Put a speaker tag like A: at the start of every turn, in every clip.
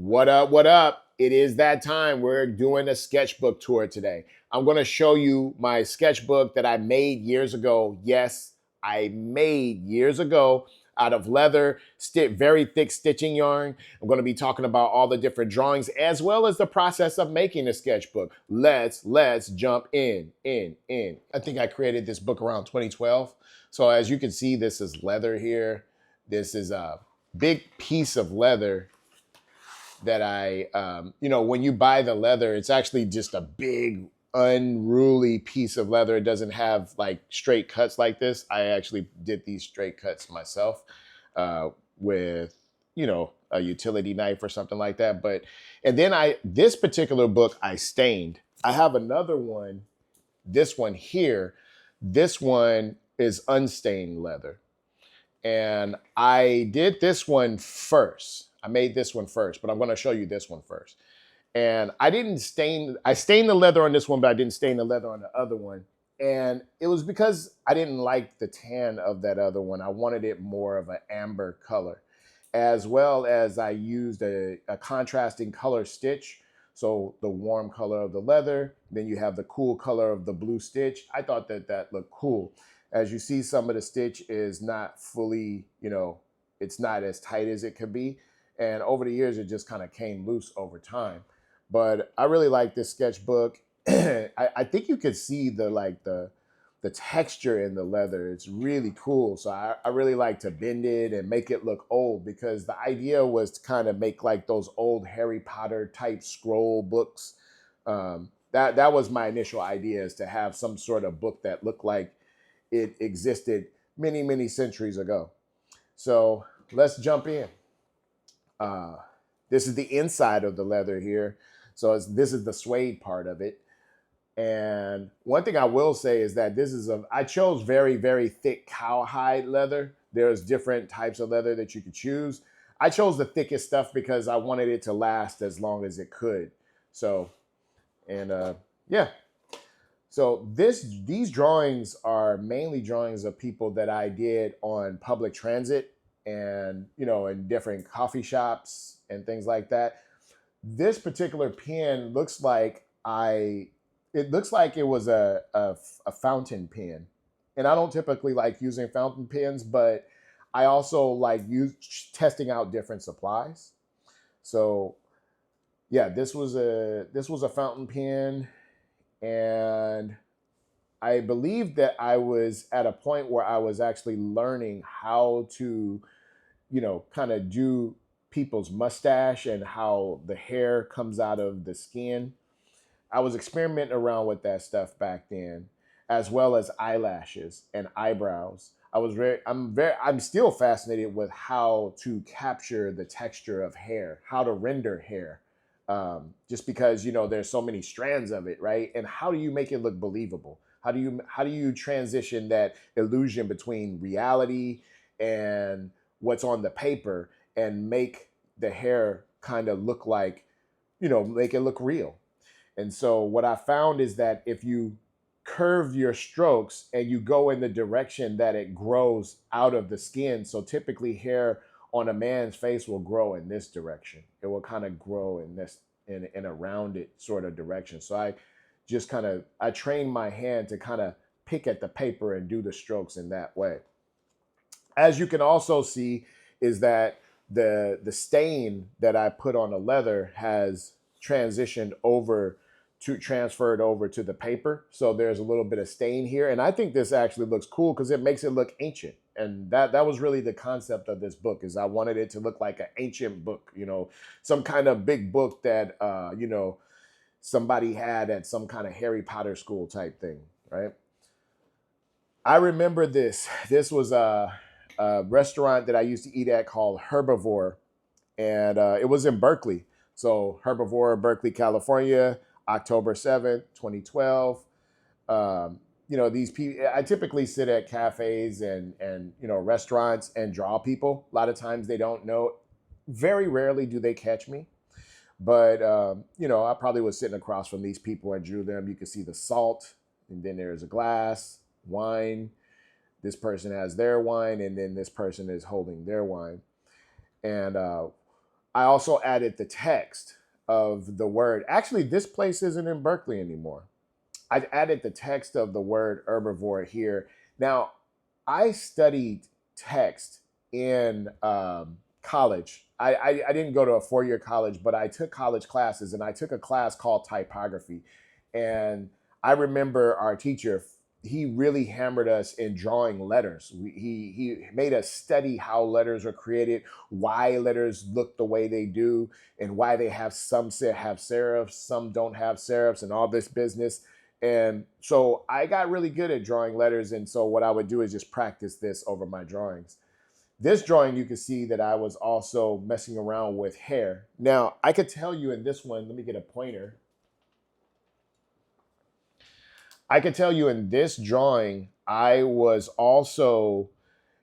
A: What up? What up? It is that time. We're doing a sketchbook tour today. I'm going to show you my sketchbook that I made years ago. Yes, I made years ago out of leather, very thick stitching yarn. I'm going to be talking about all the different drawings as well as the process of making a sketchbook. Let's jump in. I think I created this book around 2012. So as you can see, this is leather here. This is a big piece of leather that when you buy the leather, it's actually just a big, unruly piece of leather. It doesn't have like straight cuts like this. I actually did these straight cuts myself with, a utility knife or something like that. And then this particular book I stained. I have another one, this one here. This one is unstained leather. And I did this one first. I made this one first, but I'm going to show you this one first. And I stained the leather on this one, but I didn't stain the leather on the other one. And it was because I didn't like the tan of that other one. I wanted it more of an amber color, as well as I used a contrasting color stitch. So the warm color of the leather, then you have the cool color of the blue stitch. I thought that looked cool. As you see, some of the stitch is not fully, it's not as tight as it could be. And over the years, it just kind of came loose over time. But I really like this sketchbook. I think you could see the texture in the leather. It's really cool. So I really like to bend it and make it look old, because the idea was to kind of make like those old Harry Potter type scroll books. That was my initial idea, is to have some sort of book that looked like it existed many, many centuries ago. So let's jump in. This is the inside of the leather here. So this is the suede part of it. And one thing I will say is that I chose very, very thick cowhide leather. There's different types of leather that you could choose. I chose the thickest stuff because I wanted it to last as long as it could. So, yeah. So these drawings are mainly drawings of people that I did on public transit and, in different coffee shops and things like that. This particular pen looks like it was a fountain pen. And I don't typically like using fountain pens, but I also like testing out different supplies. So yeah, this was a fountain pen. And I believe that I was at a point where I was actually learning how to, kind of do people's mustache and how the hair comes out of the skin. I was experimenting around with that stuff back then, as well as eyelashes and eyebrows. I'm still fascinated with how to capture the texture of hair, how to render hair. Just because, there's so many strands of it, right? And how do you make it look believable? How do you transition that illusion between reality and what's on the paper and make the hair kind of look like, make it look real? And so what I found is that if you curve your strokes and you go in the direction that it grows out of the skin, so typically hair on a man's face will grow in this direction. It will kind of grow in a rounded sort of direction. So I trained my hand to kind of pick at the paper and do the strokes in that way. As you can also see, is that the stain that I put on the leather has transferred over to the paper. So there's a little bit of stain here. And I think this actually looks cool because it makes it look ancient. And that was really the concept of this book, is I wanted it to look like an ancient book, some kind of big book that, somebody had at some kind of Harry Potter school type thing, right? I remember this. This was a restaurant that I used to eat at called Herbivore. And it was in Berkeley. So Herbivore, Berkeley, California, October 7th, 2012. These people, I typically sit at cafes and restaurants and draw people. A lot of times they don't know. Very rarely do they catch me. But, I probably was sitting across from these people and drew them. You can see the salt, and then there's a glass, wine. This person has their wine, and then this person is holding their wine. And I also added the text of the word. Actually, this place isn't in Berkeley anymore. I added the text of the word herbivore here. Now, I studied text in college. I didn't go to a 4-year college, but I took college classes, and I took a class called typography. And I remember our teacher, he really hammered us in drawing letters. He made us study how letters are created, why letters look the way they do, and why they have some have serifs, some don't have serifs, and all this business. And so I got really good at drawing letters. And so what I would do is just practice this over my drawings. This drawing, you can see that I was also messing around with hair. Now, I could tell you in this one, let me get a pointer. I could tell you in this drawing, I was also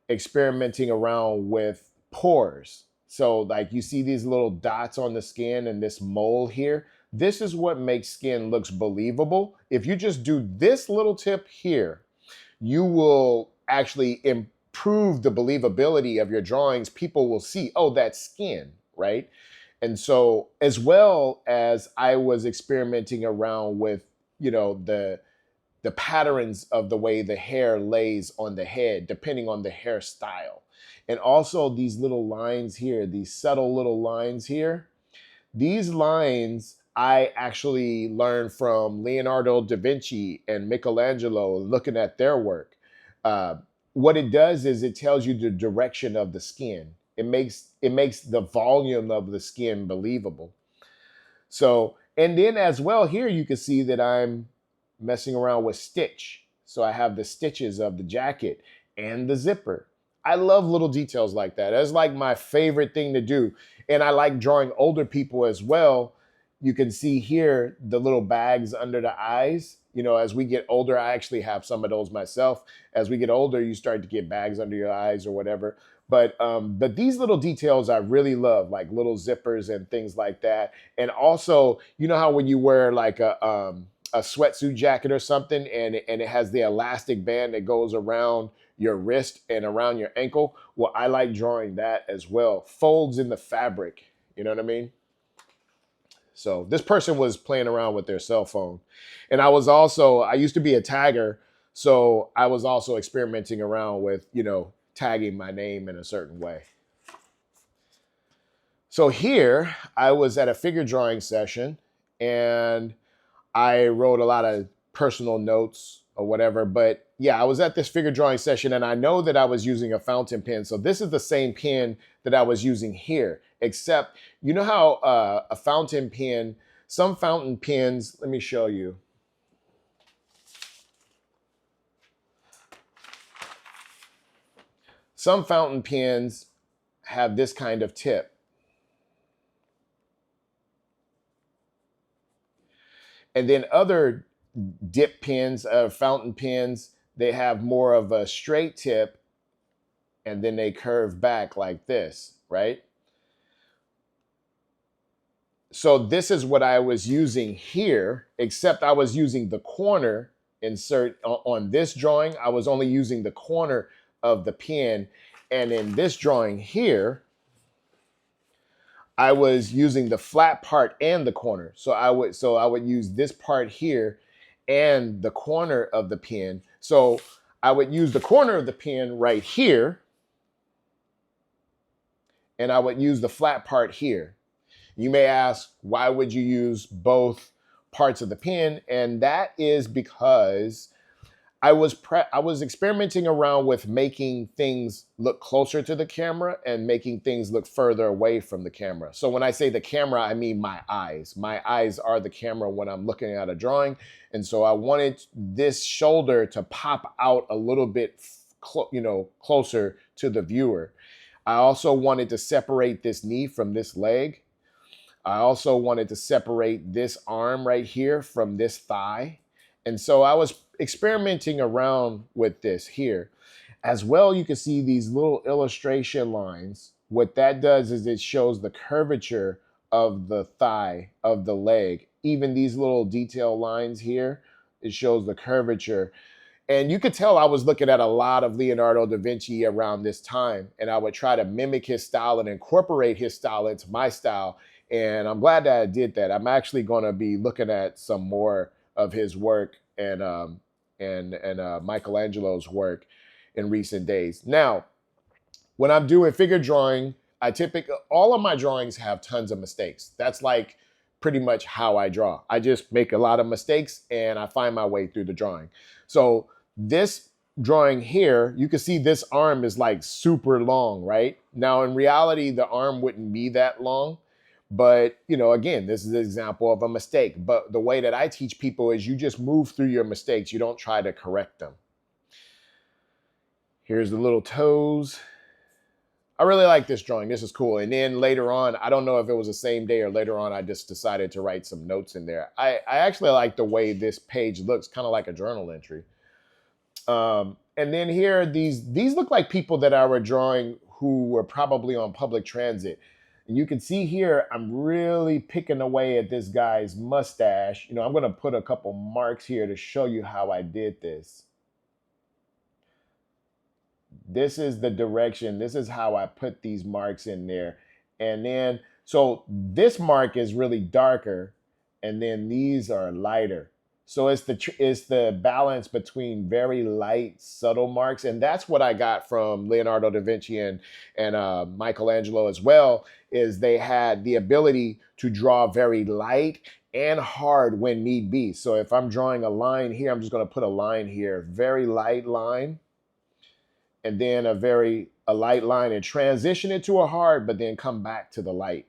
A: experimenting around with pores. So like you see these little dots on the skin and this mole here. This is what makes skin looks believable. If you just do this little tip here, you will actually improve the believability of your drawings. People will see, oh, that's skin, right? And so as well as I was experimenting around with, the patterns of the way the hair lays on the head, depending on the hairstyle. And also these little lines here, these subtle little lines here, these lines I actually learned from Leonardo da Vinci and Michelangelo, looking at their work. What it does is it tells you the direction of the skin. It makes the volume of the skin believable. So, and then as well here, you can see that I'm messing around with stitch. So I have the stitches of the jacket and the zipper. I love little details like that. That's like my favorite thing to do. And I like drawing older people as well. You can see here the little bags under the eyes. As we get older, I actually have some of those myself. As we get older, you start to get bags under your eyes or whatever. But these little details I really love, like little zippers and things like that. And also, you know how when you wear like a sweatsuit jacket or something, and it has the elastic band that goes around your wrist and around your ankle. Well, I like drawing that as well. Folds in the fabric, you know what I mean? So this person was playing around with their cell phone. And I used to be a tagger. So I was also experimenting around with, tagging my name in a certain way. So here I was at a figure drawing session, and I wrote a lot of personal notes or whatever. But yeah, I was at this figure drawing session, and I know that I was using a fountain pen. So this is the same pen that I was using here, except you know how a fountain pen, some fountain pens, let me show you. Some fountain pens have this kind of tip. And then other dip pens, fountain pens, they have more of a straight tip, and then they curve back like this, right? So this is what I was using here, except I was using the corner insert on this drawing. I was only using the corner of the pen. And in this drawing here, I was using the flat part and the corner. So I would use this part here and the corner of the pen. So I would use the corner of the pen right here, and I would use the flat part here. You may ask, why would you use both parts of the pen? And that is because I was experimenting around with making things look closer to the camera and making things look further away from the camera. So when I say the camera, I mean my eyes. My eyes are the camera when I'm looking at a drawing. And so I wanted this shoulder to pop out a little bit, closer to the viewer. I also wanted to separate this knee from this leg. I also wanted to separate this arm right here from this thigh. And so I was experimenting around with this here. As well, you can see these little illustration lines. What that does is it shows the curvature of the thigh, of the leg. Even these little detail lines here, it shows the curvature. And you could tell I was looking at a lot of Leonardo da Vinci around this time, and I would try to mimic his style and incorporate his style into my style. And I'm glad that I did that. I'm actually going to be looking at some more of his work and Michelangelo's work in recent days. Now, when I'm doing figure drawing, I typically all of my drawings have tons of mistakes. That's like pretty much how I draw. I just make a lot of mistakes and I find my way through the drawing. So this drawing here, you can see this arm is like super long, right? Now in reality, the arm wouldn't be that long. But, you know, again, this is an example of a mistake. But the way that I teach people is you just move through your mistakes. You don't try to correct them. Here's the little toes. I really like this drawing. This is cool. And then later on, I don't know if it was the same day or later on, I just decided to write some notes in there. I actually like the way this page looks, kind of like a journal entry. And then here, these look like people that I were drawing who were probably on public transit. And you can see here, I'm really picking away at this guy's mustache. You know, I'm going to put a couple marks here to show you how I did this. This is the direction. This is how I put these marks in there. And then, so this mark is really darker, and then these are lighter. So it's the balance between very light, subtle marks, and that's what I got from Leonardo da Vinci and Michelangelo as well. Is they had the ability to draw very light and hard when need be. So if I'm drawing a line here, I'm just going to put a line here, very light line, and then a light line and transition it to a hard, but then come back to the light.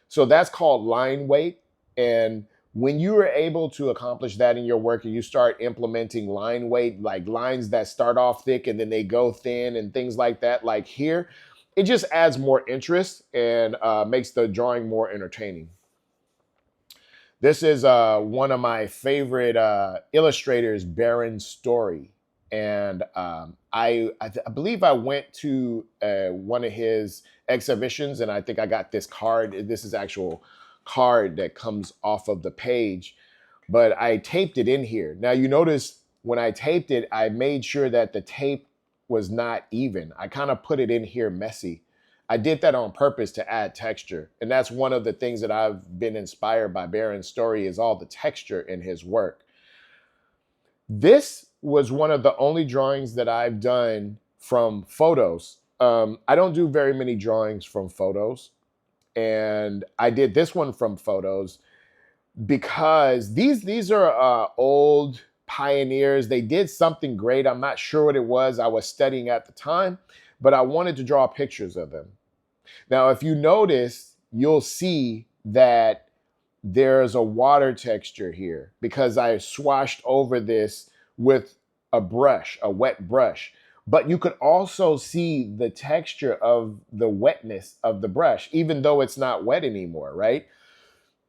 A: So that's called line weight. And when you are able to accomplish that in your work and you start implementing line weight, like lines that start off thick and then they go thin and things like that, like here, it just adds more interest and makes the drawing more entertaining. This is one of my favorite illustrators, Baron Story. And I believe I went to one of his exhibitions, and I think I got this card. This is actual card that comes off of the page, but I taped it in here. Now you notice when I taped it, I made sure that the tape was not even. I kind of put it in here messy. I did that on purpose to add texture. And that's one of the things that I've been inspired by Baron's Story is all the texture in his work. This was one of the only drawings that I've done from photos. I don't do very many drawings from photos. And I did this one from photos because these are old pioneers. They did something great. I'm not sure what it was I was studying at the time, but I wanted to draw pictures of them. Now, if you notice, you'll see that there's a water texture here because I swashed over this with a brush, a wet brush. But you could also see the texture of the wetness of the brush, even though it's not wet anymore, right?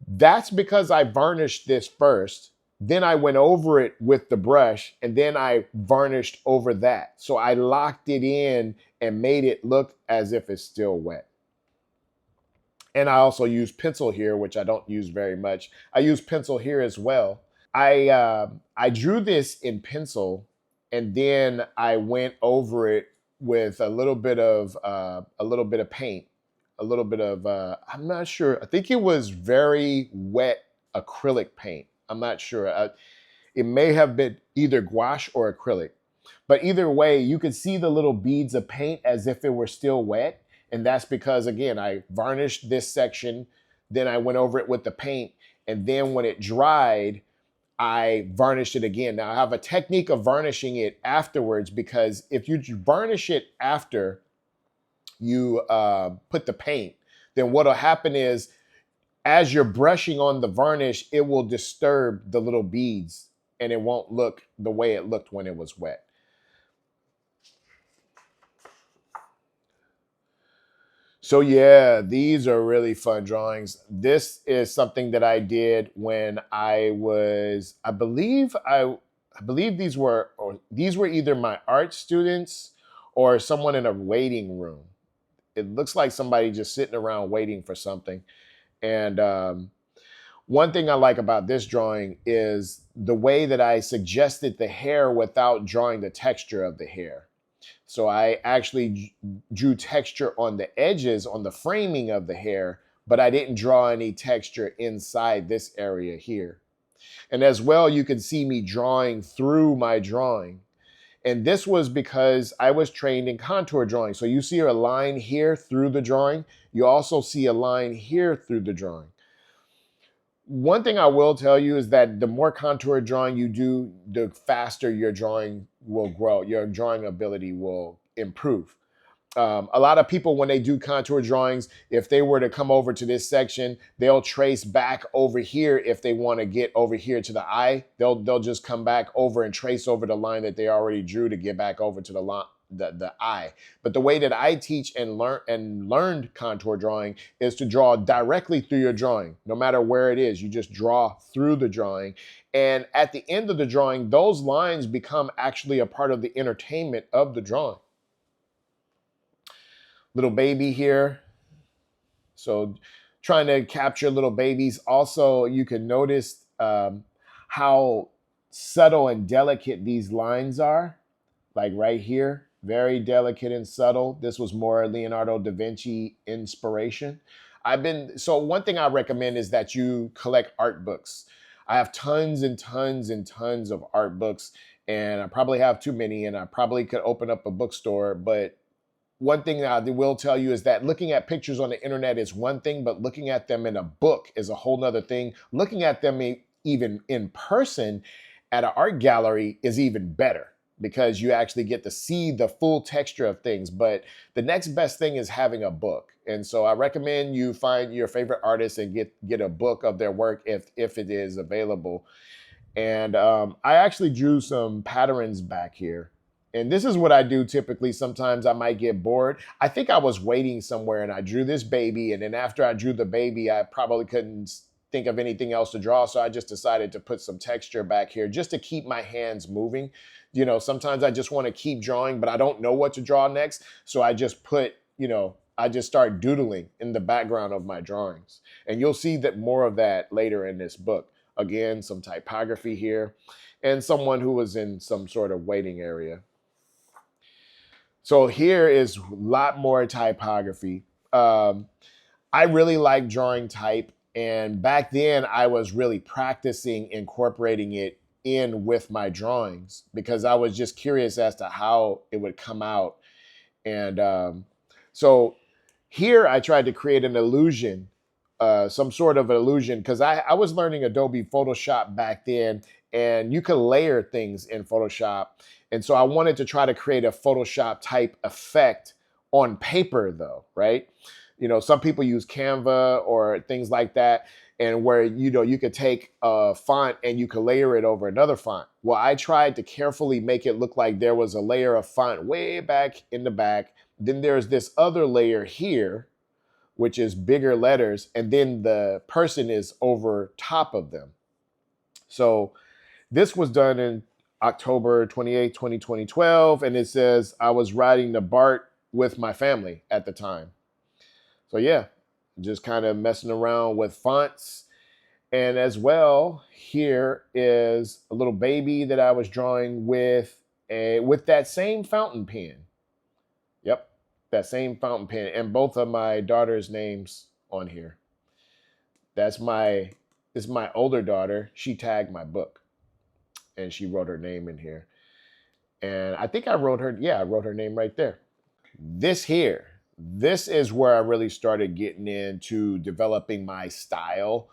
A: That's because I varnished this first. Then I went over it with the brush and then I varnished over that. So I locked it in and made it look as if it's still wet. And I also use pencil here, which I don't use very much. I use pencil here as well. I drew this in pencil, and then I went over it with a little bit of paint, a little bit of I'm not sure. I think it was very wet acrylic paint. I'm not sure. It may have been either gouache or acrylic, but either way, you could see the little beads of paint as if it were still wet. And that's because, again, I varnished this section, then I went over it with the paint, and then when it dried, I varnished it again. Now, I have a technique of varnishing it afterwards because if you varnish it after you put the paint, then what will happen is as you're brushing on the varnish, it will disturb the little beads and it won't look the way it looked when it was wet. So yeah, these are really fun drawings. This is something that I did when I was, I believe these were either my art students or someone in a waiting room. It looks like somebody just sitting around waiting for something. And One thing I like about this drawing is the way that I suggested the hair without drawing the texture of the hair. So I actually drew texture on the edges, on the framing of the hair, but I didn't draw any texture inside this area here. And as well, you can see me drawing through my drawing. And this was because I was trained in contour drawing. So you see a line here through the drawing. You also see a line here through the drawing. One thing I will tell you is that the more contour drawing you do, the faster your drawing will grow. Your drawing ability will improve. A lot of people, when they do contour drawings, if they were to come over to this section, they'll trace back over here. If they want to get over here to the eye, they'll just come back over and trace over the line that they already drew to get back over to the eye. But the way that I teach and learned contour drawing is to draw directly through your drawing. No matter where it is, you just draw through the drawing. And at the end of the drawing, those lines become actually a part of the entertainment of the drawing. Little baby here. So trying to capture little babies. Also, you can notice how subtle and delicate these lines are. Like right here, very delicate and subtle. This was more Leonardo da Vinci inspiration. So one thing I recommend is that you collect art books. I have tons and tons and tons of art books, and I probably have too many, and I probably could open up a bookstore, but one thing that I will tell you is that looking at pictures on the internet is one thing, but looking at them in a book is a whole nother thing. Looking at them even in person at an art gallery is even better because you actually get to see the full texture of things. But the next best thing is having a book. And so I recommend you find your favorite artist and get a book of their work if it is available. And I actually drew some patterns back here. And this is what I do typically. Sometimes I might get bored. I think I was waiting somewhere and I drew this baby. And then after I drew the baby, I probably couldn't think of anything else to draw. So I just decided to put some texture back here just to keep my hands moving. You know, sometimes I just want to keep drawing, but I don't know what to draw next. So I just I just start doodling in the background of my drawings. And you'll see that more of that later in this book. Again, some typography here and someone who was in some sort of waiting area. So here is a lot more typography. I really like drawing type. And back then I was really practicing incorporating it in with my drawings because I was just curious as to how it would come out. And so here I tried to create an illusion, some sort of illusion, because I was learning Adobe Photoshop back then, and you can layer things in Photoshop. And so I wanted to try to create a Photoshop type effect on paper though, right? You know, some people use Canva or things like that, and where, you know, you could take a font and you could layer it over another font. Well, I tried to carefully make it look like there was a layer of font way back in the back. Then there's this other layer here, which is bigger letters, and then the person is over top of them. So this was done in October 28, 2012, and it says I was riding the BART with my family at the time. So yeah, just kind of messing around with fonts. And as well, here is a little baby that I was drawing with that same fountain pen. Yep, that same fountain pen, and both of my daughter's names on here. This is my older daughter. She tagged my book, and she wrote her name in here. And I think I wrote her name right there. This is where I really started getting into developing my style.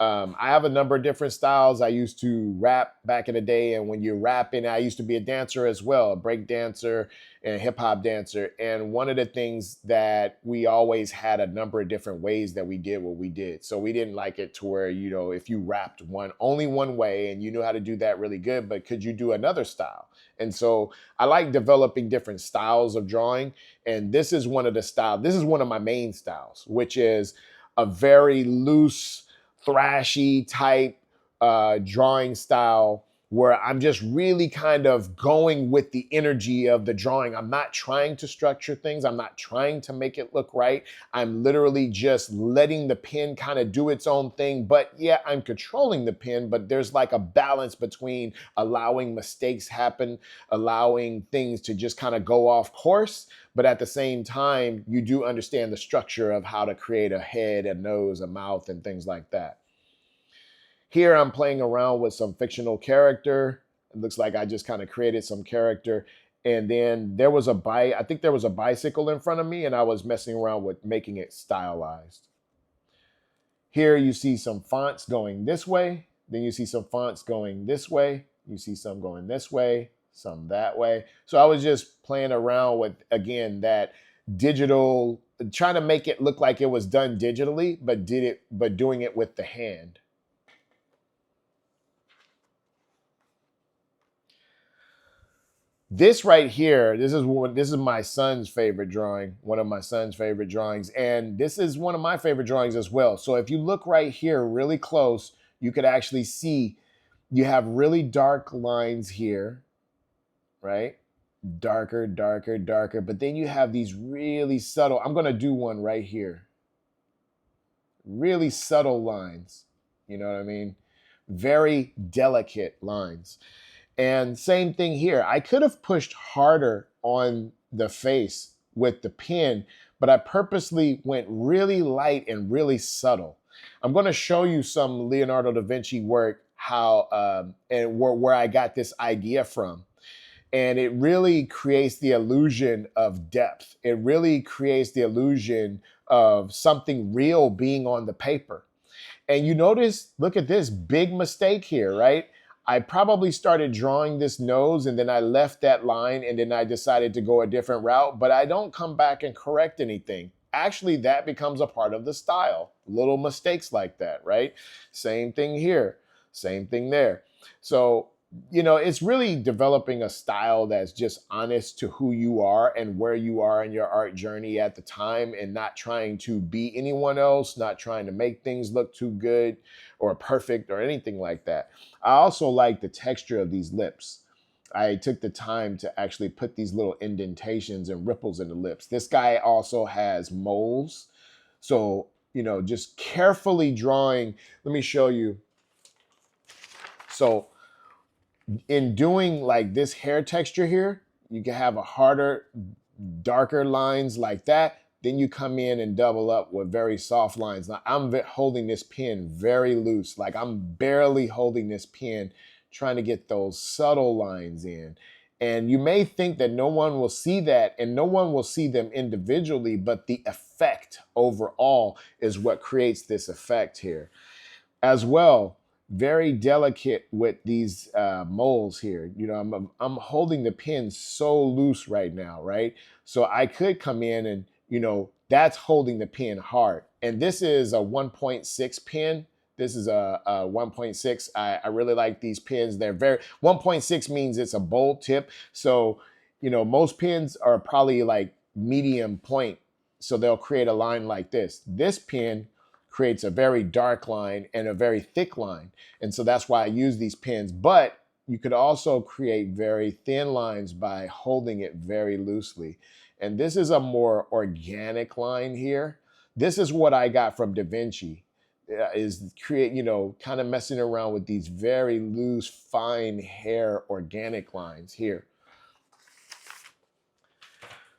A: I have a number of different styles. I used to rap back in the day, and when you're rapping, I used to be a dancer as well, a break dancer and a hip hop dancer. And one of the things that we always had a number of different ways that we did what we did. So we didn't like it to where, you know, if you rapped only one way and you knew how to do that really good, but could you do another style? And so I like developing different styles of drawing. And this is one of my main styles, which is a very loose, thrashy type drawing style where I'm just really kind of going with the energy of the drawing. I'm not trying to structure things. I'm not trying to make it look right. I'm literally just letting the pen kind of do its own thing. But yeah, I'm controlling the pen, but there's like a balance between allowing mistakes happen, allowing things to just kind of go off course. But at the same time, you do understand the structure of how to create a head, a nose, a mouth, and things like that. Here I'm playing around with some fictional character. It looks like I just kind of created some character. And then there was I think there was a bicycle in front of me, and I was messing around with making it stylized. Here you see some fonts going this way. Then you see some fonts going this way. You see some going this way, some that way. So I was just playing around with, again, that digital, trying to make it look like it was done digitally, but doing it with the hand. This right here, this is my son's favorite drawing, one of my son's favorite drawings, and this is one of my favorite drawings as well. So if you look right here really close, you could actually see you have really dark lines here, right? Darker, darker, darker, but then you have these really subtle, I'm gonna do one right here. Really subtle lines, you know what I mean? Very delicate lines. And same thing here. I could have pushed harder on the face with the pen, but I purposely went really light and really subtle. I'm going to show you some Leonardo da Vinci work, and where I got this idea from. And it really creates the illusion of depth. It really creates the illusion of something real being on the paper. And you notice, look at this big mistake here, right? I probably started drawing this nose and then I left that line and then I decided to go a different route, but I don't come back and correct anything. Actually, that becomes a part of the style. Little mistakes like that, right? Same thing here, same thing there. So, it's really developing a style that's just honest to who you are and where you are in your art journey at the time, and not trying to be anyone else, not trying to make things look too good or perfect or anything like that. I also like the texture of these lips. I took the time to actually put these little indentations and ripples in the lips. This guy also has moles. So, just carefully drawing. Let me show you. So, in doing like this hair texture here, you can have a harder, darker lines like that. Then you come in and double up with very soft lines. Now I'm holding this pen very loose. Like I'm barely holding this pen, trying to get those subtle lines in. And you may think that no one will see that and no one will see them individually, but the effect overall is what creates this effect here. As well, very delicate with these moles here. I'm holding the pen so loose right now, right? So I could come in and, that's holding the pen hard. And this is a 1.6 pen. This is a 1.6. I really like these pens. They're 1.6 means it's a bold tip. So, most pens are probably like medium point. So they'll create a line like this. This pen creates a very dark line and a very thick line. And so that's why I use these pens. But you could also create very thin lines by holding it very loosely. And this is a more organic line here. This is what I got from Da Vinci, is create, kind of messing around with these very loose, fine hair organic lines here.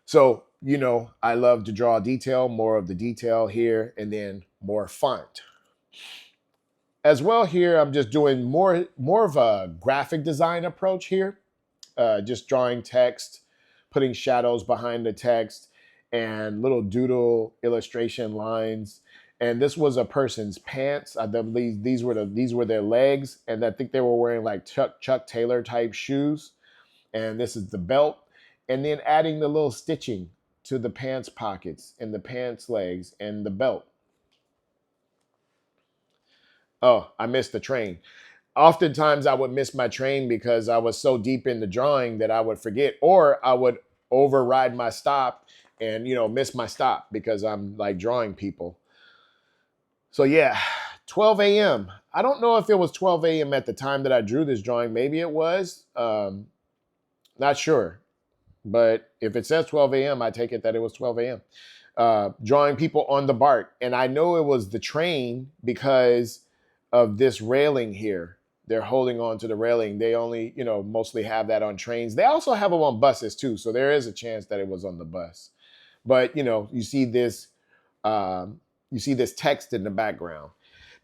A: So, I love to draw detail, more of the detail here, and then more font. As well here, I'm just doing more of a graphic design approach here. Just drawing text, putting shadows behind the text, and little doodle illustration lines. And this was a person's pants. I believe these were their legs, and I think they were wearing like Chuck Taylor type shoes. And this is the belt. And then adding the little stitching to the pants pockets and the pants legs and the belt. Oh, I missed the train. Oftentimes I would miss my train because I was so deep in the drawing that I would forget, or I would override my stop and, miss my stop because I'm like drawing people. So yeah, 12 a.m. I don't know if it was 12 a.m. at the time that I drew this drawing. Maybe it was. Not sure. But if it says 12 a.m., I take it that it was 12 a.m. Drawing people on the BART. And I know it was the train because of this railing here. They're holding on to the railing. They only, mostly have that on trains. They also have them on buses too. So there is a chance that it was on the bus. But, you see this, text in the background.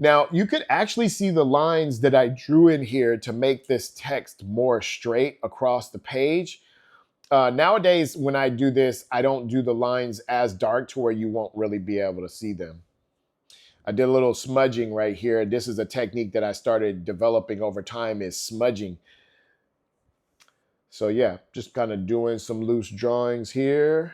A: Now, you could actually see the lines that I drew in here to make this text more straight across the page. Nowadays, when I do this, I don't do the lines as dark to where you won't really be able to see them. I did a little smudging right here. This is a technique that I started developing over time, is smudging. So yeah, just kind of doing some loose drawings here.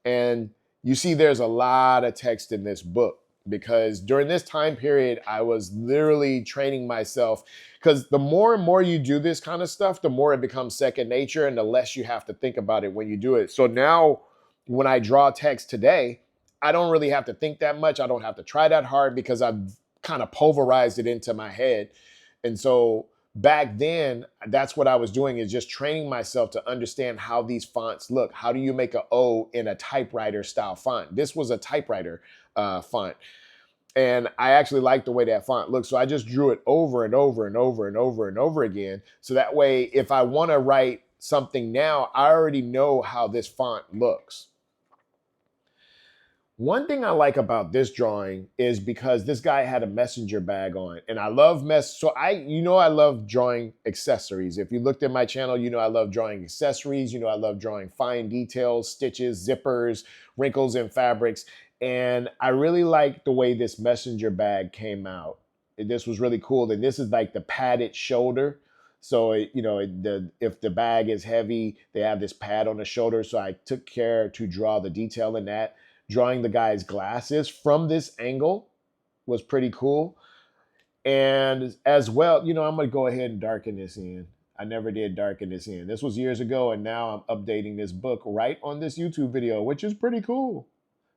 A: And you see there's a lot of text in this book because during this time period, I was literally training myself, because the more and more you do this kind of stuff, the more it becomes second nature and the less you have to think about it when you do it. So now when I draw text today, I don't really have to think that much. I don't have to try that hard because I've kind of pulverized it into my head. And so back then, that's what I was doing, is just training myself to understand how these fonts look. How do you make an O in a typewriter style font? This was a typewriter font. And I actually like the way that font looks. So I just drew it over and over and over and over and over again. So that way, if I want to write something now, I already know how this font looks. One thing I like about this drawing is because this guy had a messenger bag on, and I love I love drawing accessories. If you looked at my channel, I love drawing accessories. I love drawing fine details, stitches, zippers, wrinkles in fabrics. And I really like the way this messenger bag came out. This was really cool. And this is like the padded shoulder. So, if the bag is heavy, they have this pad on the shoulder. So I took care to draw the detail in that. Drawing the guy's glasses from this angle was pretty cool. And as well, I'm going to go ahead and darken this in. I never did darken this in. This was years ago, and now I'm updating this book right on this YouTube video, which is pretty cool.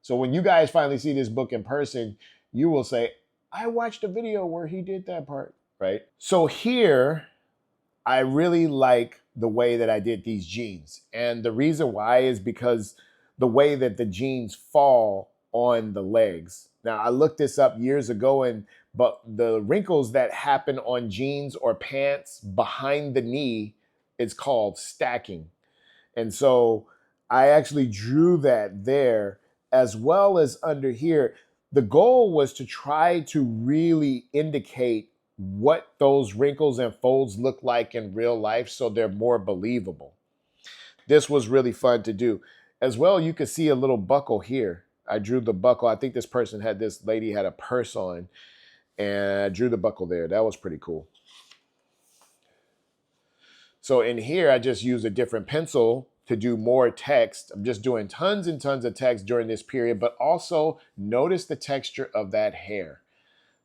A: So when you guys finally see this book in person, you will say, I watched a video where he did that part, right? So here, I really like the way that I did these jeans. And the reason why is because the way that the jeans fall on the legs. Now, I looked this up years ago, but the wrinkles that happen on jeans or pants behind the knee, it's called stacking. And so I actually drew that there, as well as under here. The goal was to try to really indicate what those wrinkles and folds look like in real life so they're more believable. This was really fun to do. As well, you could see a little buckle here. I drew the buckle. I think this lady had a purse on, and I drew the buckle there. That was pretty cool. So in here, I just used a different pencil to do more text. I'm just doing tons and tons of text during this period, but also notice the texture of that hair.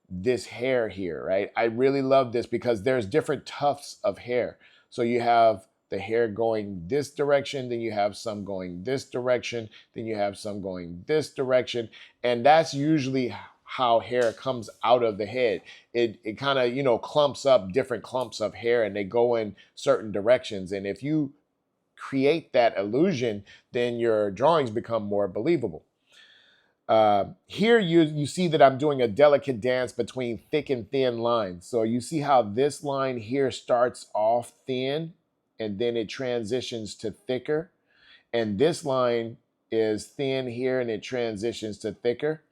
A: This hair here, right? I really love this because there's different tufts of hair. So you have the hair going this direction, then you have some going this direction, then you have some going this direction. And that's usually how hair comes out of the head. It kind of, clumps up different clumps of hair, and they go in certain directions. And if you create that illusion, then your drawings become more believable. Here you see that I'm doing a delicate dance between thick and thin lines. So you see how this line here starts off thin, and then it transitions to thicker. And this line is thin here, and it transitions to thicker.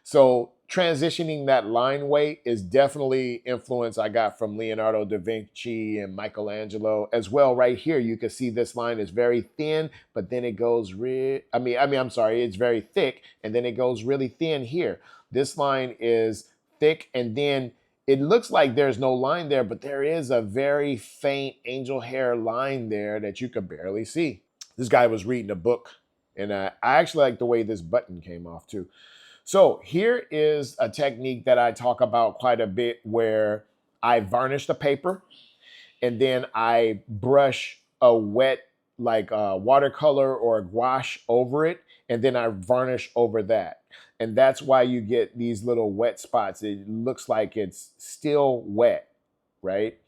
A: So transitioning that line weight is definitely influence I got from Leonardo da Vinci and Michelangelo as well. Right here, you can see this line is very thin, but then it goes it's very thick, and then it goes really thin here. This line is thick, and then it looks like there's no line there, but there is a very faint angel hair line there that you could barely see. This guy was reading a book, and I actually like the way this button came off too. So here is a technique that I talk about quite a bit, where I varnish the paper and then I brush a wet watercolor or a gouache over it, and then I varnish over that. And that's why you get these little wet spots. It looks like it's still wet, right?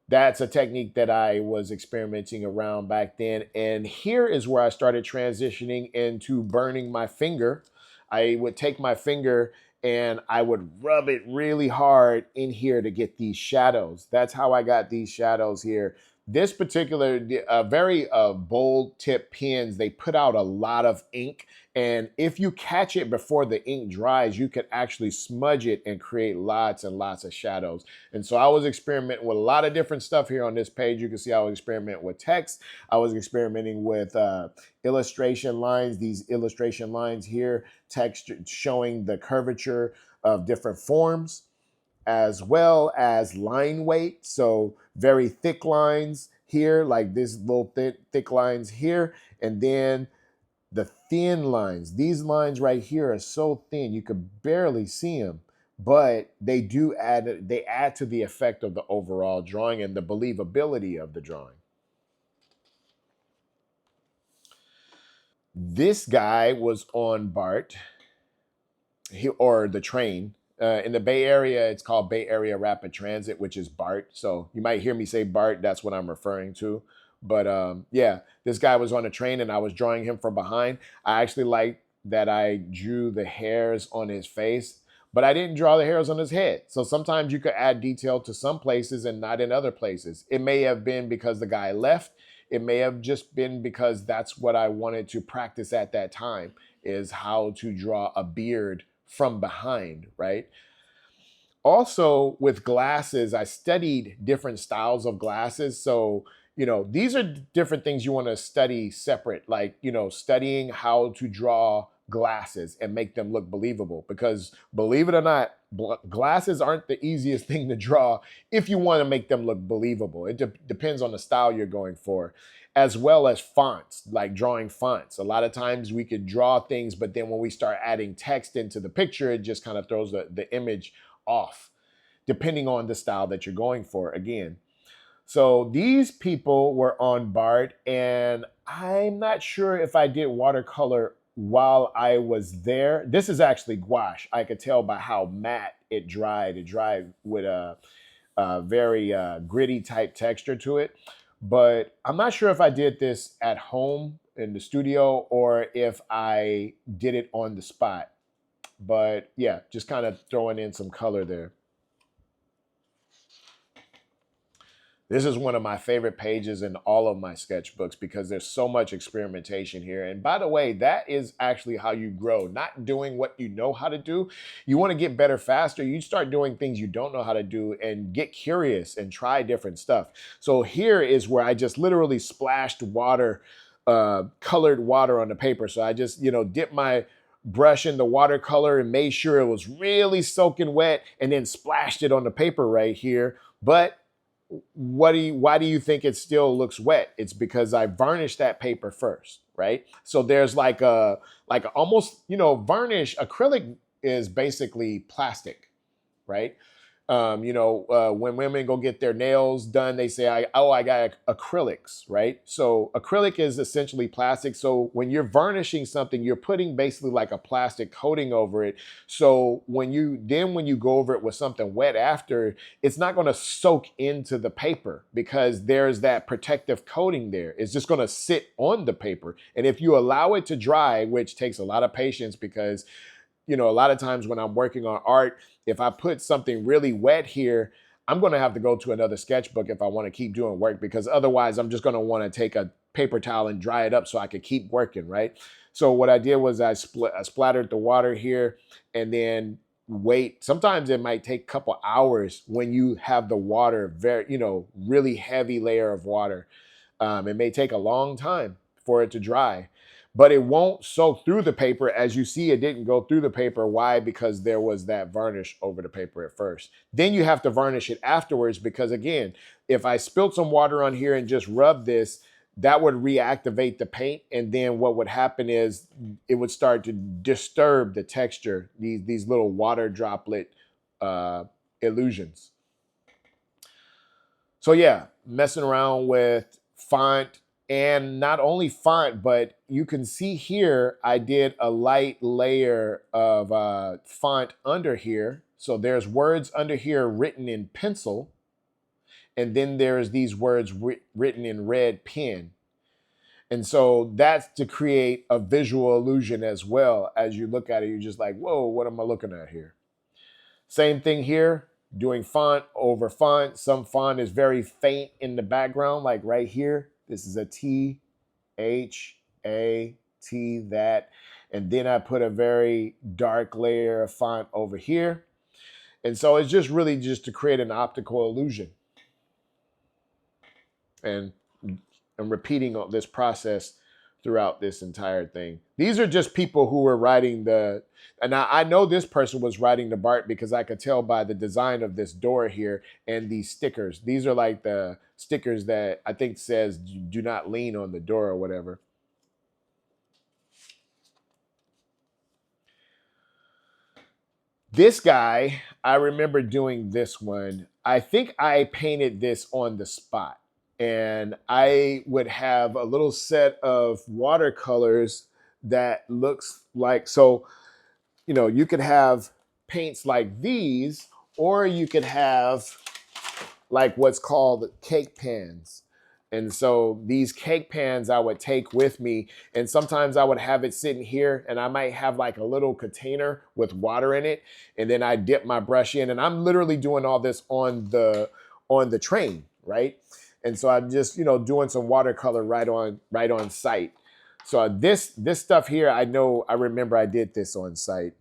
A: That's a technique that I was experimenting around back then. And here is where I started transitioning into burning my finger. I would take my finger and I would rub it really hard in here to get these shadows. That's how I got these shadows here. This particular, very bold tip pens, they put out a lot of ink. And if you catch it before the ink dries, you can actually smudge it and create lots and lots of shadows. And so I was experimenting with a lot of different stuff here on this page. You can see I was experimenting with text. I was experimenting with illustration lines, these illustration lines here, text showing the curvature of different forms, as well as line weight. So very thick lines here, like this little thick lines here. And then the thin lines. These lines right here are so thin, you could barely see them, but they add to the effect of the overall drawing and the believability of the drawing. This guy was on BART, or the train. In the Bay Area, it's called Bay Area Rapid Transit, which is BART. So you might hear me say BART. That's what I'm referring to. But yeah, this guy was on a train and I was drawing him from behind. I actually liked that I drew the hairs on his face, but I didn't draw the hairs on his head. So sometimes you could add detail to some places and not in other places. It may have been because the guy left. It may have just been because that's what I wanted to practice at that time, is how to draw a beard from behind, right? Also, with glasses, I studied different styles of glasses. So, these are different things you want to study separate, like, studying how to draw glasses and make them look believable. Because believe it or not, glasses aren't the easiest thing to draw if you want to make them look believable. It depends on the style you're going for, as well as fonts, like drawing fonts. A lot of times we could draw things, but then when we start adding text into the picture, it just kind of throws the image off, depending on the style that you're going for, again. So these people were on BART, and I'm not sure if I did watercolor while I was there. This is actually gouache. I could tell by how matte it dried. It dried with a very gritty type texture to it. But I'm not sure if I did this at home in the studio or if I did it on the spot. But yeah, just kind of throwing in some color there. This is one of my favorite pages in all of my sketchbooks because there's so much experimentation here. And by the way, that is actually how you grow, not doing what you know how to do. You want to get better faster. You start doing things you don't know how to do and get curious and try different stuff. So here is where I just literally splashed water, colored water on the paper. So I just, dipped my brush in the watercolor and made sure it was really soaking wet and then splashed it on the paper right here. But why do you think it still looks wet? It's because I varnished that paper first, right? So there's like almost, varnish. Acrylic is basically plastic, right? When women go get their nails done, they say, I got acrylics, right? So acrylic is essentially plastic. So when you're varnishing something, you're putting basically like a plastic coating over it. So when you go over it with something wet after, it's not going to soak into the paper because there's that protective coating there. It's just going to sit on the paper. And if you allow it to dry, which takes a lot of patience because a lot of times when I'm working on art, if I put something really wet here, I'm going to have to go to another sketchbook if I want to keep doing work, because otherwise I'm just going to want to take a paper towel and dry it up so I could keep working, right? So what I did was I splattered the water here and then wait. Sometimes it might take a couple hours when you have the water very, really heavy layer of water. It may take a long time for it to dry, but it won't soak through the paper. As you see, it didn't go through the paper. Why? Because there was that varnish over the paper at first. Then you have to varnish it afterwards because, again, if I spilled some water on here and just rubbed this, that would reactivate the paint. And then what would happen is it would start to disturb the texture, these little water droplet illusions. So yeah, messing around with font, And not only font, but you can see here, I did a light layer of font under here. So there's words under here written in pencil. And then there's these words written in red pen. And so that's to create a visual illusion as well. As you look at it, you're just like, whoa, what am I looking at here? Same thing here, doing font over font. Some font is very faint in the background, like right here. This is a T, H, A, T, that. And then I put a very dark layer of font over here. And so it's just really just to create an optical illusion. And I'm repeating this process throughout this entire thing. These are just people who were writing and I know this person was writing the Bart because I could tell by the design of this door here and these stickers. These are like the stickers that I think says do not lean on the door or whatever. This guy, I remember doing this one. I think I painted this on the spot. And I would have a little set of watercolors that looks like, so, you could have paints like these, or you could have like what's called cake pans. And so these cake pans I would take with me, and sometimes I would have it sitting here, and I might have like a little container with water in it, and then I dip my brush in, and I'm literally doing all this on the train, right? And so I'm just doing some watercolor right on site. So this stuff here, I remember I did this on site.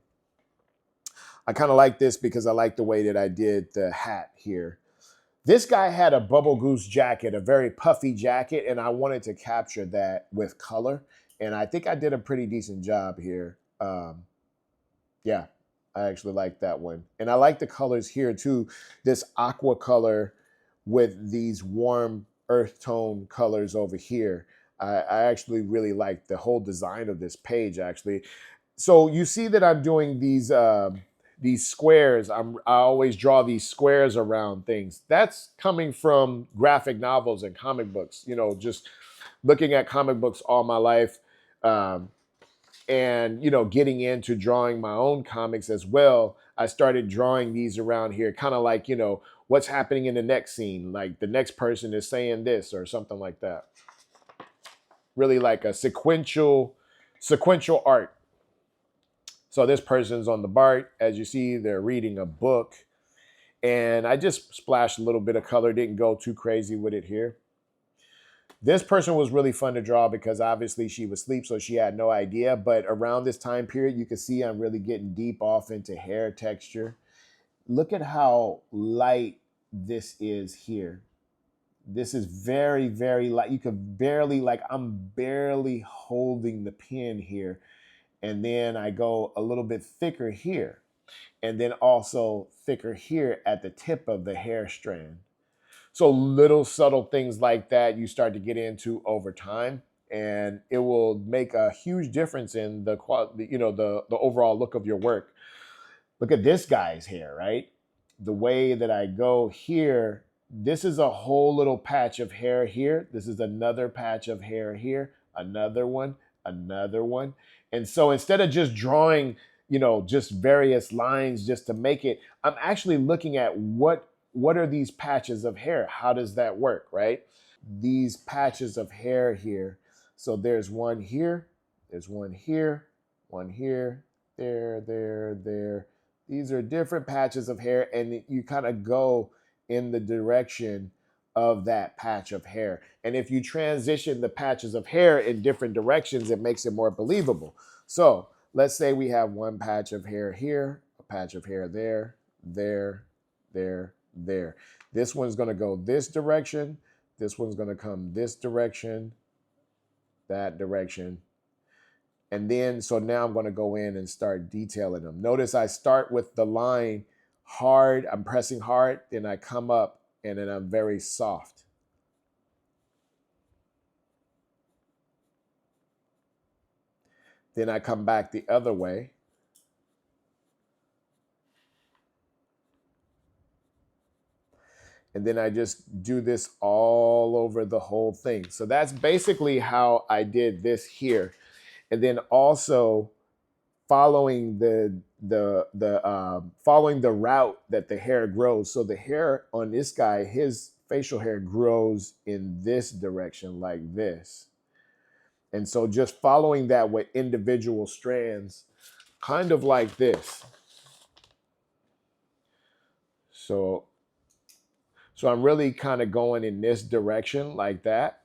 A: I kind of like this because I like the way that I did the hat here. This guy had a bubble goose jacket, a very puffy jacket, and I wanted to capture that with color. And I think I did a pretty decent job here. Yeah, I actually like that one. And I like the colors here too. This aqua color with these warm earth tone colors over here. I actually really like the whole design of this page, actually. So you see that I'm doing these squares. I always draw these squares around things. That's coming from graphic novels and comic books. Just looking at comic books all my life, and getting into drawing my own comics as well. I started drawing these around here, kind of like what's happening in the next scene, like the next person is saying this or something like that. Really like a sequential art. So this person's on the BART. As you see, they're reading a book. And I just splashed a little bit of color, didn't go too crazy with it here. This person was really fun to draw because obviously she was asleep, so she had no idea. But around this time period, you can see I'm really getting deep off into hair texture. Look at how light this is here. This is very, very light. You could barely, I'm barely holding the pen here. And then I go a little bit thicker here. And then also thicker here at the tip of the hair strand. So little subtle things like that you start to get into over time, and it will make a huge difference in the overall look of your work. Look at this guy's hair, right? The way that I go here, this is a whole little patch of hair here. This is another patch of hair here, another one, another one. And so instead of just drawing, just various lines just to make it, I'm actually looking at what are these patches of hair? How does that work, right? These patches of hair here. So there's one here, there's one here, there. These are different patches of hair, and you kind of go in the direction of that patch of hair. And if you transition the patches of hair in different directions, it makes it more believable. So let's say we have one patch of hair here, a patch of hair there, there. This one's going to go this direction. This one's going to come this direction, that direction. And then, so now I'm going to go in and start detailing them. Notice I start with the line hard. I'm pressing hard. Then I come up and then I'm very soft. Then I come back the other way. And then I just do this all over the whole thing. So that's basically how I did this here. And then also following following the route that the hair grows. So the hair on this guy, his facial hair grows in this direction like this. And so just following that with individual strands, kind of like this. So I'm really kind of going in this direction like that,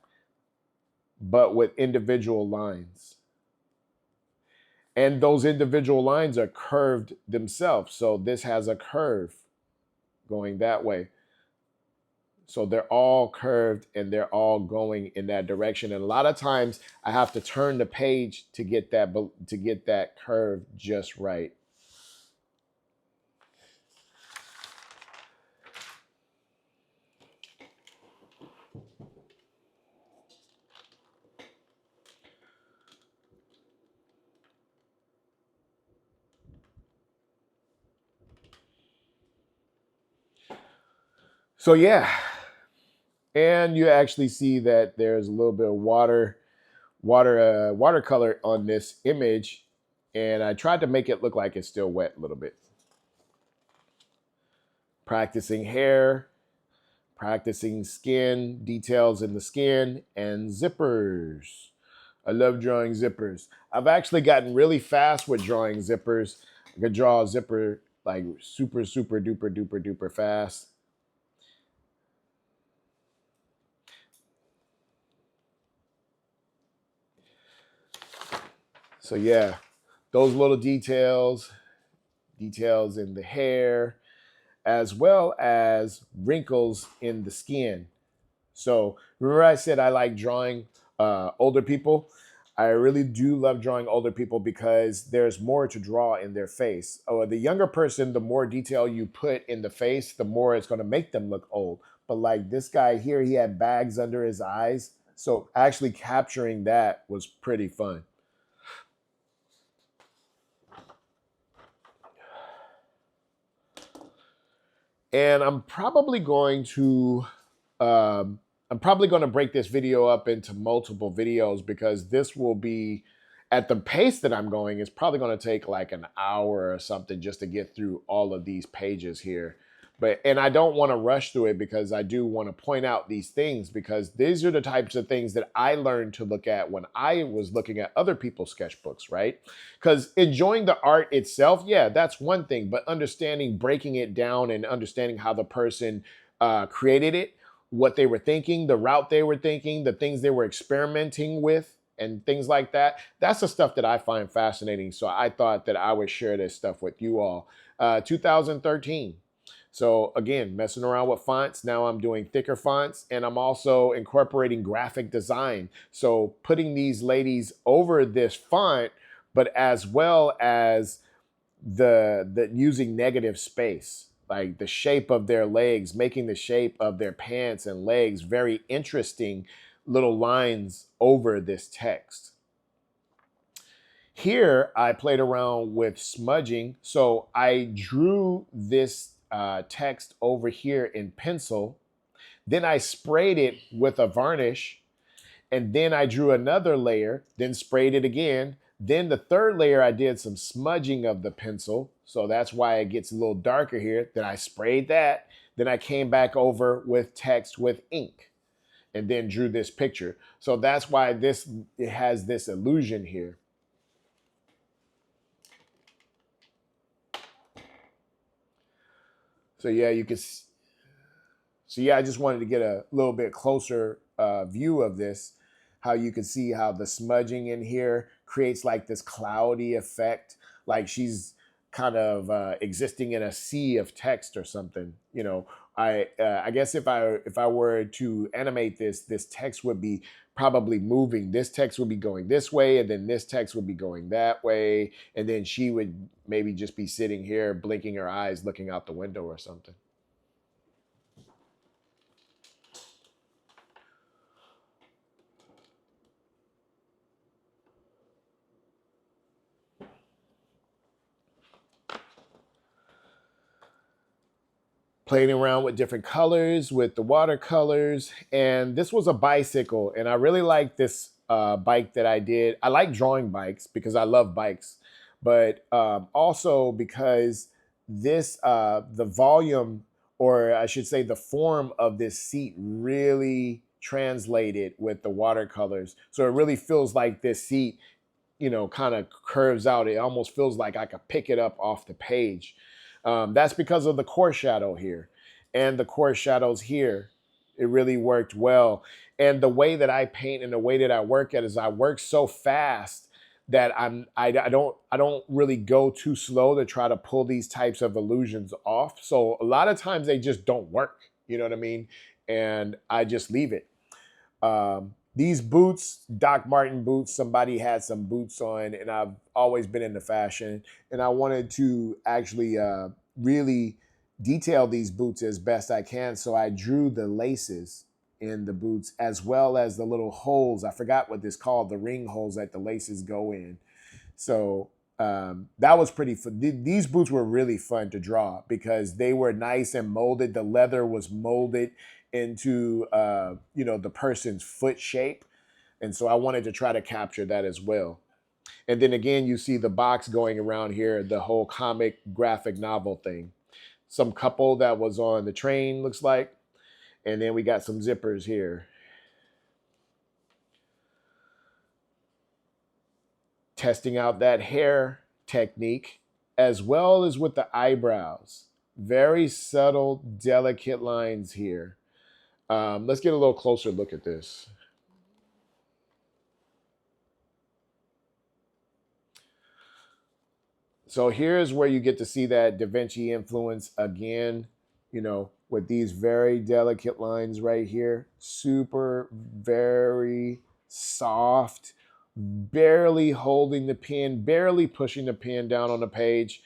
A: but with individual lines. And those individual lines are curved themselves. So this has a curve going that way. So they're all curved and they're all going in that direction. And a lot of times I have to turn the page to get that curve just right. So yeah, and you actually see that there's a little bit of watercolor on this image, and I tried to make it look like it's still wet a little bit. Practicing hair, practicing skin, details in the skin, and zippers. I love drawing zippers. I've actually gotten really fast with drawing zippers. I could draw a zipper like super, super duper, duper, duper fast. So yeah, those little details in the hair, as well as wrinkles in the skin. So remember I said I like drawing older people? I really do love drawing older people because there's more to draw in their face. Oh, the younger person, the more detail you put in the face, the more it's going to make them look old. But like this guy here, he had bags under his eyes. So actually capturing that was pretty fun. And um, I'm probably going to break this video up into multiple videos because this will be, at the pace that I'm going, it's probably going to take like an hour or something just to get through all of these pages here. And I don't want to rush through it because I do want to point out these things because these are the types of things that I learned to look at when I was looking at other people's sketchbooks, right? Because enjoying the art itself, yeah, that's one thing, but understanding, breaking it down and understanding how the person created it, what they were thinking, the route they were thinking, the things they were experimenting with, and things like that. That's the stuff that I find fascinating. So I thought that I would share this stuff with you all. 2013. So again, messing around with fonts. Now I'm doing thicker fonts and I'm also incorporating graphic design. So putting these ladies over this font, but as well as the using negative space, like the shape of their legs, making the shape of their pants and legs very interesting little lines over this text. Here, I played around with smudging. So I drew this text over here in pencil. Then I sprayed it with a varnish. And then I drew another layer, then sprayed it again. Then the third layer, I did some smudging of the pencil. So that's why it gets a little darker here. Then I sprayed that. Then I came back over with text with ink and then drew this picture. So that's why it has this illusion here. So yeah, I just wanted to get a little bit closer view of this, how you can see how the smudging in here creates like this cloudy effect, like she's kind of existing in a sea of text or something. You know, I guess if I were to animate this text would be probably moving. This text would be going this way, and then this text would be going that way, and then she would maybe just be sitting here blinking her eyes, looking out the window or something. playing around with different colors with the watercolors. And this was a bicycle, and I really like this bike that I did. I like drawing bikes because I love bikes, but also because this the volume, or I should say the form of this seat, really translated with the watercolors. So it really feels like this seat, kind of curves out. It almost feels like I could pick it up off the page. That's because of the core shadow here and the core shadows here. It really worked well. And the way that I paint and the way that I work at is I work so fast that I don't really go too slow to try to pull these types of illusions off. So a lot of times they just don't work. You know what I mean? And I just leave it. These boots, Doc Martin boots, somebody had some boots on, and I've always been into fashion. And I wanted to actually really detail these boots as best I can. So I drew the laces in the boots as well as the little holes. I forgot what this called, the ring holes that the laces go in. So that was pretty fun. These boots were really fun to draw because they were nice and molded. The leather was molded into the person's foot shape, and so I wanted to try to capture that as well. And then again, you see the box going around here, the whole comic graphic novel thing. Some couple that was on the train, looks like, and then we got some zippers here. Testing out that hair technique as well as with the eyebrows. Very subtle, delicate lines here. Let's get a little closer look at this. So here's where you get to see that Da Vinci influence again, with these very delicate lines right here. Super, very soft, barely holding the pen, barely pushing the pen down on the page,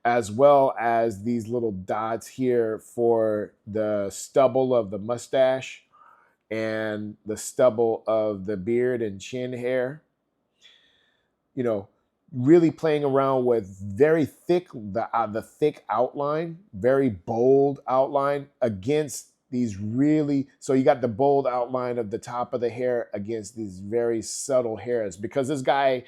A: as well as these little dots here for the stubble of the mustache and the stubble of the beard and chin hair. Really playing around with very thick, the thick outline, very bold outline against these really, so you got the bold outline of the top of the hair against these very subtle hairs, because this guy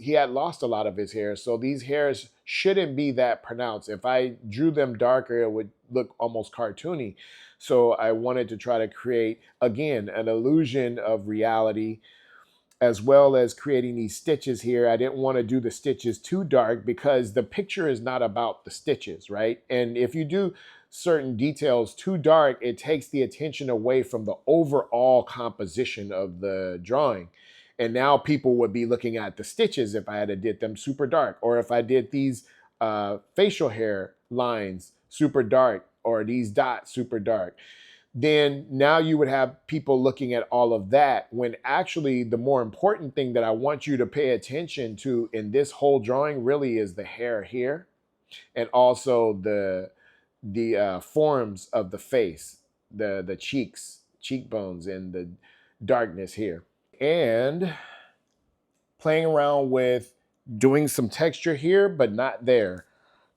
A: he had lost a lot of his hair. So these hairs shouldn't be that pronounced. If I drew them darker, it would look almost cartoony. So I wanted to try to create, again, an illusion of reality, as well as creating these stitches here. I didn't want to do the stitches too dark because the picture is not about the stitches, right? And if you do certain details too dark, it takes the attention away from the overall composition of the drawing. And now people would be looking at the stitches if I had did them super dark, or if I did these facial hair lines super dark, or these dots super dark. Then now you would have people looking at all of that, when actually the more important thing that I want you to pay attention to in this whole drawing really is the hair here, and also the forms of the face, the cheekbones, and the darkness here. And playing around with doing some texture here, but not there.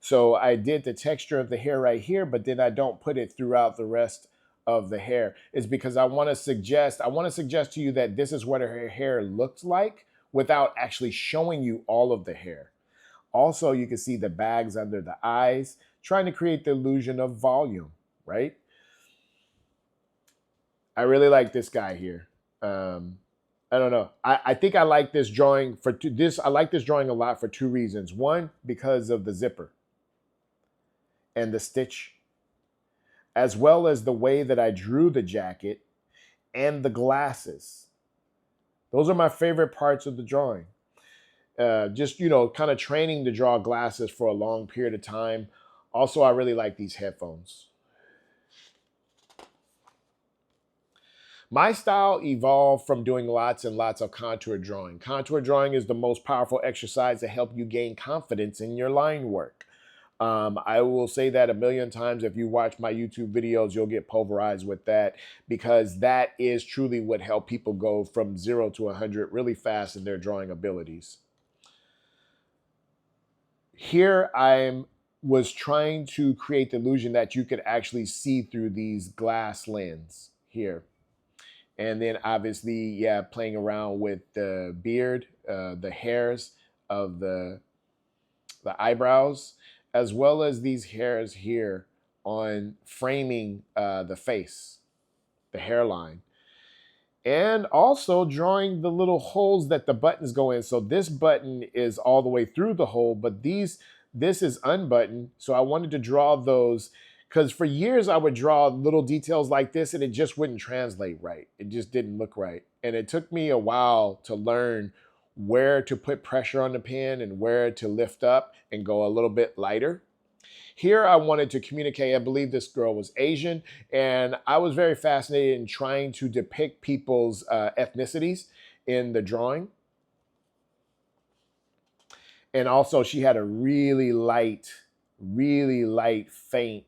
A: So I did the texture of the hair right here, but then I don't put it throughout the rest of the hair. Is because I want to suggest to you that this is what her hair looks like without actually showing you all of the hair. Also, you can see the bags under the eyes, trying to create the illusion of volume, right? I really like this guy here. I don't know. I think I like this drawing I like this drawing a lot for two reasons. One, because of the zipper and the stitch, as well as the way that I drew the jacket and the glasses. Those are my favorite parts of the drawing. Just, kind of training to draw glasses for a long period of time. Also, I really like these headphones. My style evolved from doing lots and lots of contour drawing. Contour drawing is the most powerful exercise to help you gain confidence in your line work. I will say that a million times. If you watch my YouTube videos, you'll get pulverized with that, because that is truly what helped people go from 0 to 100 really fast in their drawing abilities. Here I'm was trying to create the illusion that you could actually see through these glass lens here. And then obviously, yeah, playing around with the beard, the hairs of the eyebrows, as well as these hairs here on framing the face, the hairline, and also drawing the little holes that the buttons go in. So this button is all the way through the hole, but this is unbuttoned. So I wanted to draw those because for years I would draw little details like this and it just wouldn't translate right. It just didn't look right. And it took me a while to learn where to put pressure on the pen and where to lift up and go a little bit lighter. Here I wanted to communicate, I believe this girl was Asian, and I was very fascinated in trying to depict people's ethnicities in the drawing. And also she had a really light, faint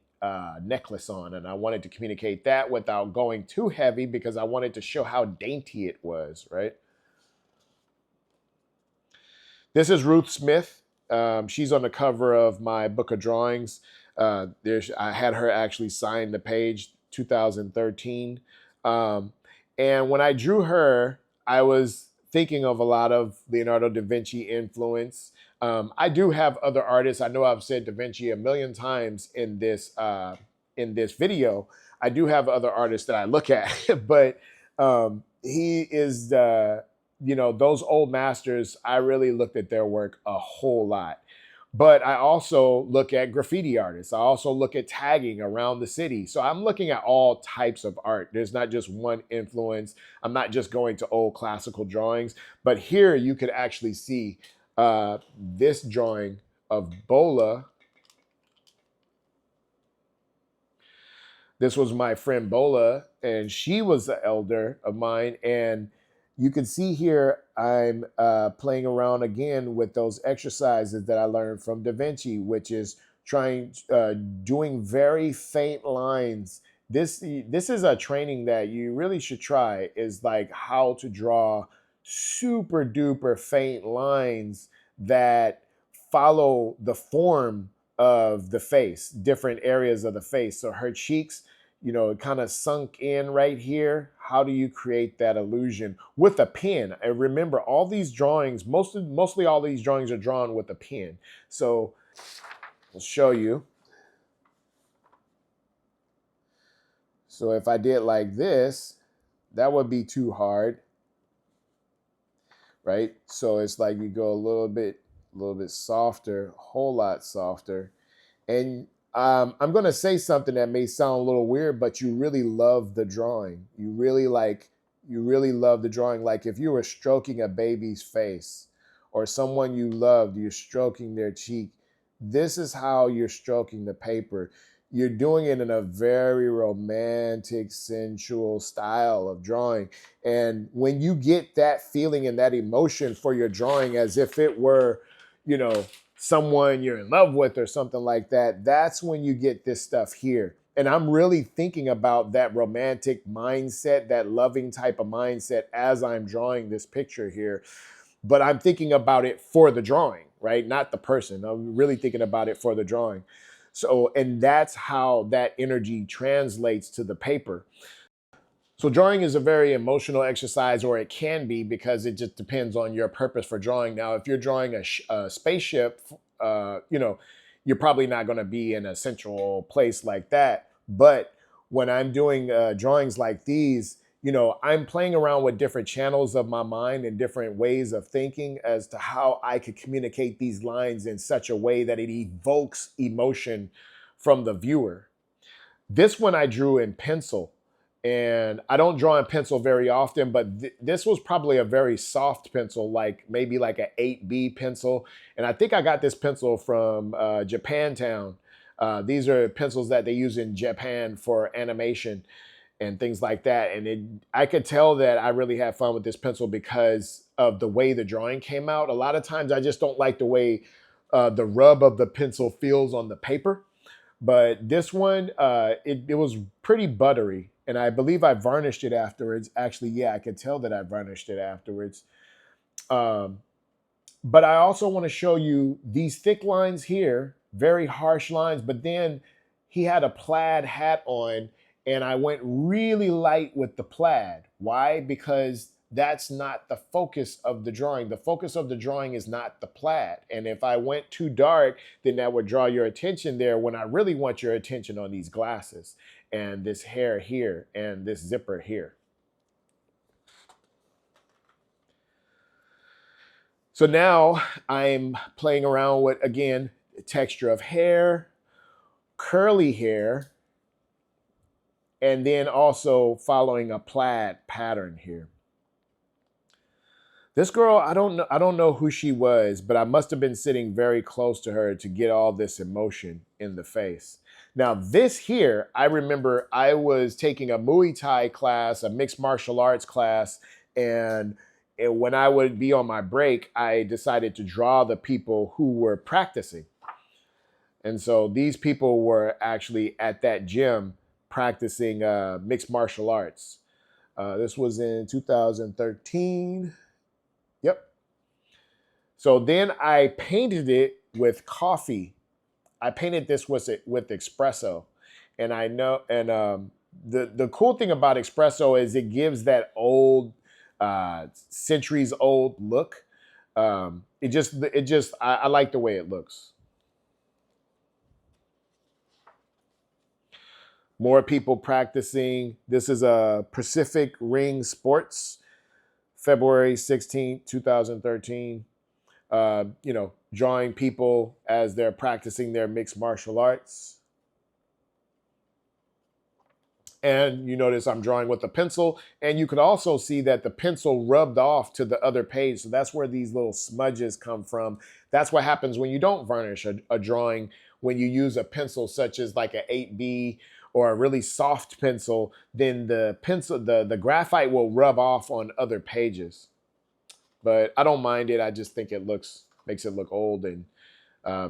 A: necklace on, and I wanted to communicate that without going too heavy because I wanted to show how dainty it was, right? This is Ruth Smith. She's on the cover of my book of drawings. I had her actually sign the page, 2013. And when I drew her, I was thinking of a lot of Leonardo da Vinci influence. I do have other artists. I know I've said da Vinci a million times in this video. I do have other artists that I look at, but he is those old masters. I really looked at their work a whole lot. But I also look at graffiti artists. I also look at tagging around the city. So I'm looking at all types of art. There's not just one influence. I'm not just going to old classical drawings. But here you could actually see this drawing of Bola. This was my friend Bola, and she was the elder of mine. And you can see here, I'm playing around again with those exercises that I learned from Da Vinci, which is doing very faint lines. This is a training that you really should try, is like how to draw super duper faint lines that follow the form of the face, different areas of the face. So her cheeks, it kind of sunk in right here. How do you create that illusion with a pen? And remember, all these drawings, mostly all these drawings are drawn with a pen. So I'll show you. So if I did like this, that would be too hard, right? So it's like you go a little bit softer, a whole lot softer. And I'm going to say something that may sound a little weird, but you really love the drawing. You really love the drawing. Like if you were stroking a baby's face or someone you loved, you're stroking their cheek. This is how you're stroking the paper. You're doing it in a very romantic, sensual style of drawing. And when you get that feeling and that emotion for your drawing, as if it were, someone you're in love with or something like that, that's when you get this stuff here. And I'm really thinking about that romantic mindset, that loving type of mindset as I'm drawing this picture here. But I'm thinking about it for the drawing, right? Not the person. I'm really thinking about it for the drawing. So, and that's how that energy translates to the paper. So drawing is a very emotional exercise, or it can be, because it just depends on your purpose for drawing. Now, if you're drawing a spaceship, you're probably not going to be in a central place like that. But when I'm doing drawings like these, I'm playing around with different channels of my mind and different ways of thinking as to how I could communicate these lines in such a way that it evokes emotion from the viewer. This one I drew in pencil. And I don't draw in pencil very often, but this was probably a very soft pencil, like maybe like an 8B pencil. And I think I got this pencil from Japantown. These are pencils that they use in Japan for animation and things like that. And I could tell that I really had fun with this pencil because of the way the drawing came out. A lot of times I just don't like the way the rub of the pencil feels on the paper. But this one, it was pretty buttery. And I believe I varnished it afterwards. Actually, yeah, I could tell that I varnished it afterwards. But I also want to show you these thick lines here. very harsh lines. But then he had a plaid hat on, and I went really light with the plaid. Why? Because that's not the focus of the drawing. The focus of the drawing is not the plaid. And if I went too dark, then that would draw your attention there when I really want your attention on these glasses and this hair here and this zipper here. So now I'm playing around with, again, texture of hair, curly hair, and then also following a plaid pattern here. This girl, I don't know who she was, but I must have been sitting very close to her to get all this emotion in the face. Now this here, I remember I was taking a Muay Thai class, a mixed martial arts class, and when I would be on my break, I decided to draw the people who were practicing. And so these people were actually at that gym practicing mixed martial arts. This was in 2013. Yep. So then I painted it with coffee. I painted this with espresso. And I know, and the cool thing about espresso is it gives that old, centuries old look. I like the way it looks. More people practicing. This is a Pacific Ring Sports, February 16th, 2013. Drawing people as they're practicing their mixed martial arts. And you notice I'm drawing with a pencil, and you could also see that the pencil rubbed off to the other page. So that's where these little smudges come from. That's what happens when you don't varnish a drawing, when you use a pencil such as like an 8B or a really soft pencil, then the graphite will rub off on other pages. But I don't mind it. I just think it makes it look old and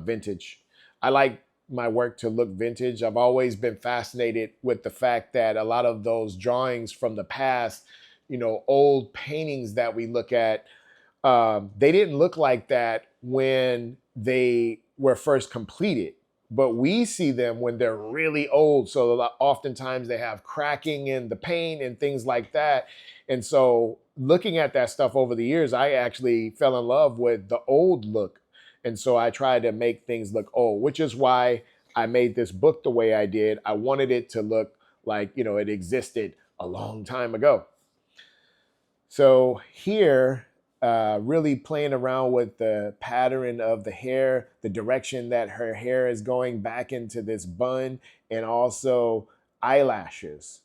A: vintage. I like my work to look vintage. I've always been fascinated with the fact that a lot of those drawings from the past, old paintings that we look at, they didn't look like that when they were first completed. But we see them when they're really old. So oftentimes they have cracking in the paint and things like that. And so looking at that stuff over the years, I actually fell in love with the old look. And so I tried to make things look old, which is why I made this book the way I did. I wanted it to look like, it existed a long time ago. So here, really playing around with the pattern of the hair, the direction that her hair is going back into this bun, and also eyelashes.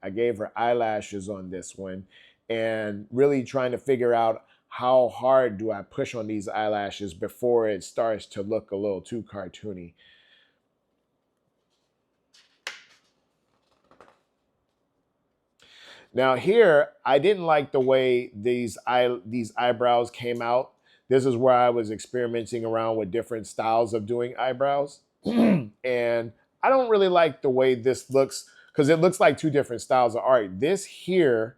A: I gave her eyelashes on this one, and really trying to figure out how hard do I push on these eyelashes before it starts to look a little too cartoony. Now here, I didn't like the way these eyebrows came out. This is where I was experimenting around with different styles of doing eyebrows. And I don't really like the way this looks because it looks like two different styles of art. This here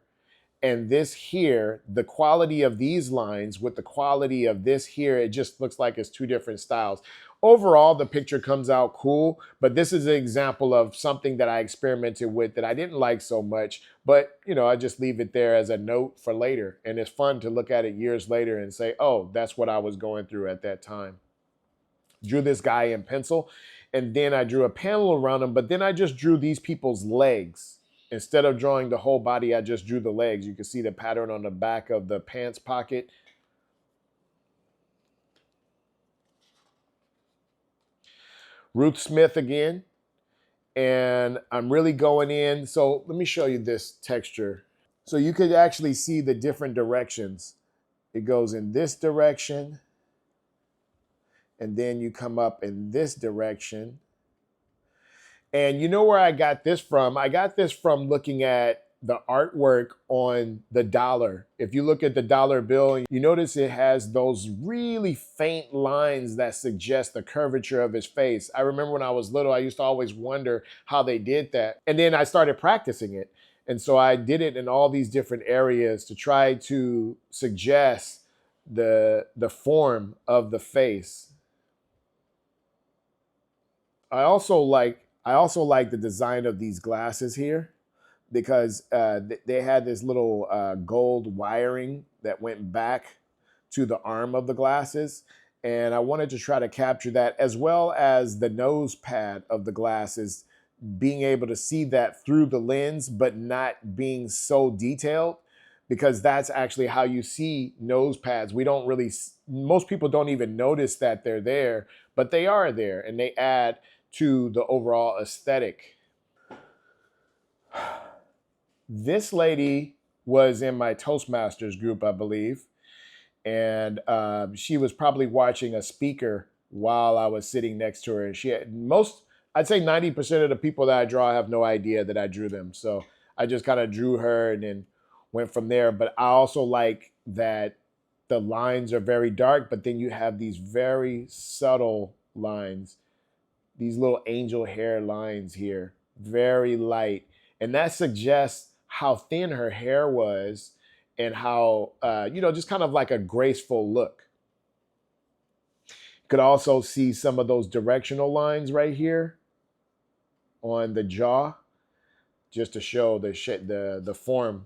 A: and this here, the quality of these lines with the quality of this here, it just looks like it's two different styles. Overall, the picture comes out cool, but this is an example of something that I experimented with that I didn't like so much, but I just leave it there as a note for later. And it's fun to look at it years later and say, oh, that's what I was going through at that time. Drew this guy in pencil, and then I drew a panel around him, but then I just drew these people's legs. Instead of drawing the whole body, I just drew the legs. You can see the pattern on the back of the pants pocket. Ruth Smith again. And I'm really going in. So let me show you this texture. So you could actually see the different directions. It goes in this direction. And then you come up in this direction. And you know where I got this from? I got this from looking at the artwork on the dollar. If you look at the dollar bill, you notice it has those really faint lines that suggest the curvature of his face. I remember when I was little, I used to always wonder how they did that. And then I started practicing it. And so I did it in all these different areas to try to suggest the form of the face. I also like the design of these glasses here because they had this little gold wiring that went back to the arm of the glasses. And I wanted to try to capture that as well as the nose pad of the glasses, being able to see that through the lens, but not being so detailed, because that's actually how you see nose pads. We don't really, most people don't even notice that they're there, but they are there and they add to the overall aesthetic. This lady was in my Toastmasters group, I believe, and she was probably watching a speaker while I was sitting next to her. And she had I'd say 90% of the people that I draw have no idea that I drew them. So I just kind of drew her and then went from there. But I also like that the lines are very dark, but then you have these very subtle lines, these little angel hair lines here, very light. And that suggests how thin her hair was and how, just kind of like a graceful look. You could also see some of those directional lines right here on the jaw, just to show the form.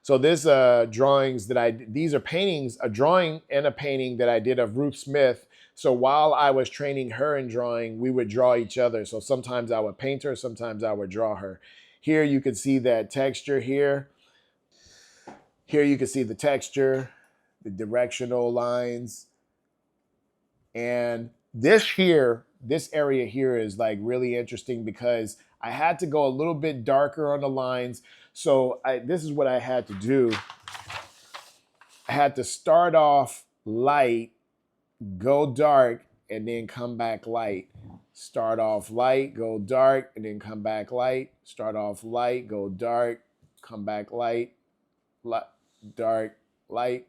A: So this drawings that these are paintings, a drawing and a painting that I did of Ruth Smith. So while I was training her in drawing, we would draw each other. So sometimes I would paint her, sometimes I would draw her. Here you can see that texture here. Here you can see the texture, the directional lines. And this area here is like really interesting because I had to go a little bit darker on the lines. So this is what I had to do. I had to start off light, go dark, and then come back light. Start off light, go dark, and then come back light. Start off light, go dark, come back light, light, dark, light,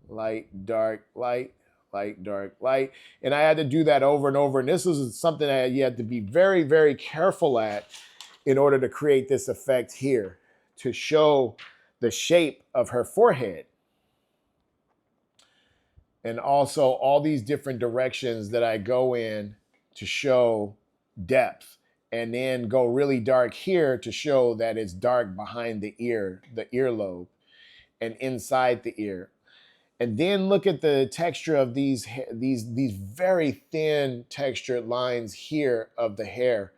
A: light, dark, light, light, dark, light. And I had to do that over and over. And this is something that you had to be very, very careful at in order to create this effect here, to show the shape of her forehead. And also all these different directions that I go in to show depth, and then go really dark here to show that it's dark behind the earlobe, and inside the ear. And then look at the texture of these very thin textured lines here of the hair.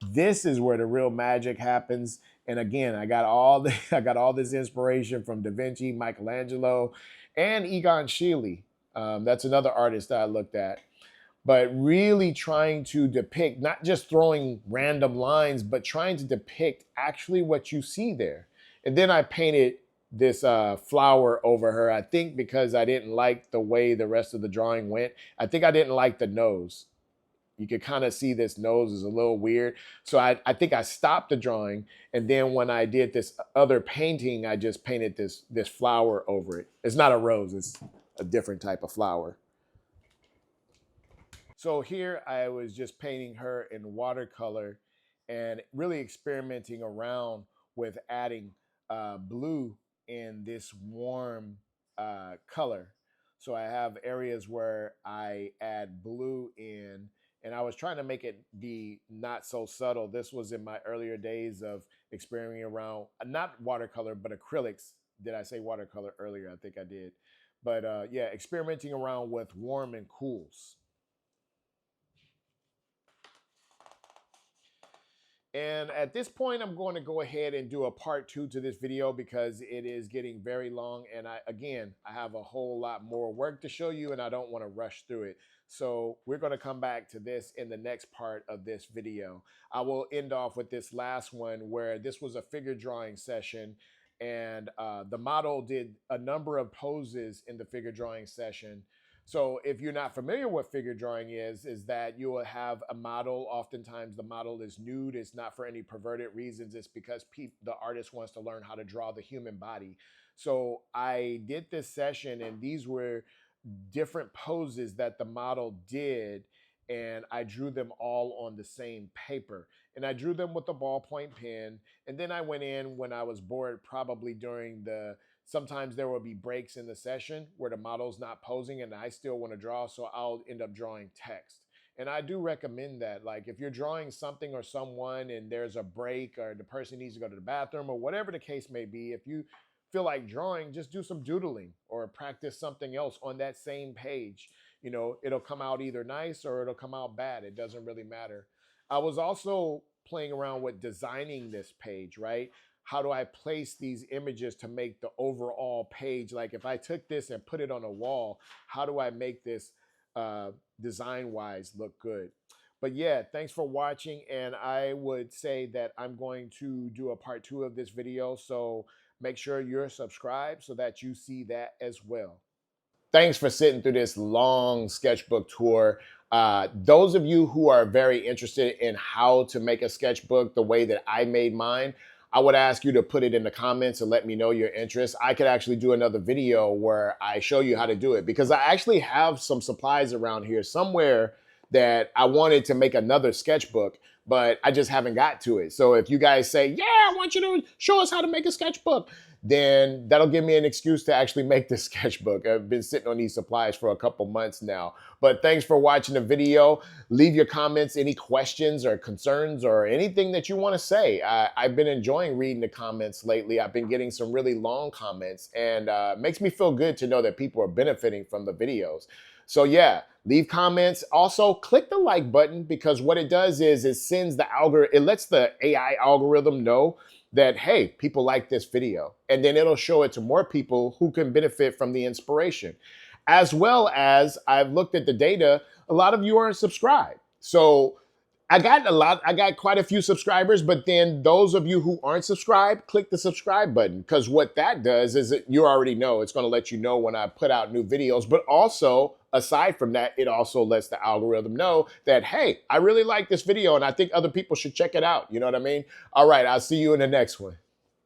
A: This is where the real magic happens. And again, I got all this inspiration from Da Vinci, Michelangelo, and Egon Schiele. That's another artist that I looked at. But really trying to depict, not just throwing random lines, but trying to depict actually what you see there. And then I painted this flower over her, I think because I didn't like the way the rest of the drawing went. I think I didn't like the nose. You could kind of see this nose is a little weird. So I think I stopped the drawing. And then when I did this other painting, I just painted this flower over it. It's not a rose, it's a different type of flower. So here I was just painting her in watercolor and really experimenting around with adding blue in this warm color. So I have areas where I add blue in, and I was trying to make it be not so subtle. This was in my earlier days of experimenting around, not watercolor, but acrylics. Did I say watercolor earlier? I think I did. But yeah, experimenting around with warm and cools. And at this point, I'm going to go ahead and do a part 2 to this video because it is getting very long. And I have a whole lot more work to show you and I don't want to rush through it. So we're going to come back to this in the next part of this video. I will end off with this last one where this was a figure drawing session, and the model did a number of poses in the figure drawing session. So if you're not familiar what figure drawing is that you will have a model. Oftentimes the model is nude. It's not for any perverted reasons. It's because the artist wants to learn how to draw the human body. So I did this session and these were different poses that the model did, and I drew them all on the same paper. And I drew them with a ballpoint pen. And then I went in when I was bored, probably during sometimes there will be breaks in the session where the model's not posing and I still want to draw, so I'll end up drawing text. And I do recommend that. Like if you're drawing something or someone and there's a break or the person needs to go to the bathroom or whatever the case may be, if you feel like drawing, just do some doodling or practice something else on that same page. You know, it'll come out either nice or it'll come out bad. It doesn't really matter. I was also playing around with designing this page, right? How do I place these images to make the overall page? Like if I took this and put it on a wall, how do I make this design wise look good? But yeah, thanks for watching. And I would say that I'm going to do a part 2 of this video. So make sure you're subscribed so that you see that as well. Thanks for sitting through this long sketchbook tour. Those of you who are very interested in how to make a sketchbook the way that I made mine, I would ask you to put it in the comments and let me know your interest. I could actually do another video where I show you how to do it, because I actually have some supplies around here somewhere that I wanted to make another sketchbook, but I just haven't got to it. So if you guys say, yeah, I want you to show us how to make a sketchbook, then that'll give me an excuse to actually make this sketchbook. I've been sitting on these supplies for a couple months now. But thanks for watching the video. Leave your comments, any questions or concerns or anything that you want to say. I've been enjoying reading the comments lately. I've been getting some really long comments, and it makes me feel good to know that people are benefiting from the videos. So yeah, leave comments. Also, click the like button, because what it does is it sends the algorithm, it lets the AI algorithm know that, hey, people like this video. And then it'll show it to more people who can benefit from the inspiration. As well as, I've looked at the data, a lot of you aren't subscribed. So I got quite a few subscribers, but then those of you who aren't subscribed, click the subscribe button, because what that does is you already know, it's going to let you know when I put out new videos. But also, aside from that, it also lets the algorithm know that, hey, I really like this video and I think other people should check it out. You know what I mean? All right, I'll see you in the next one.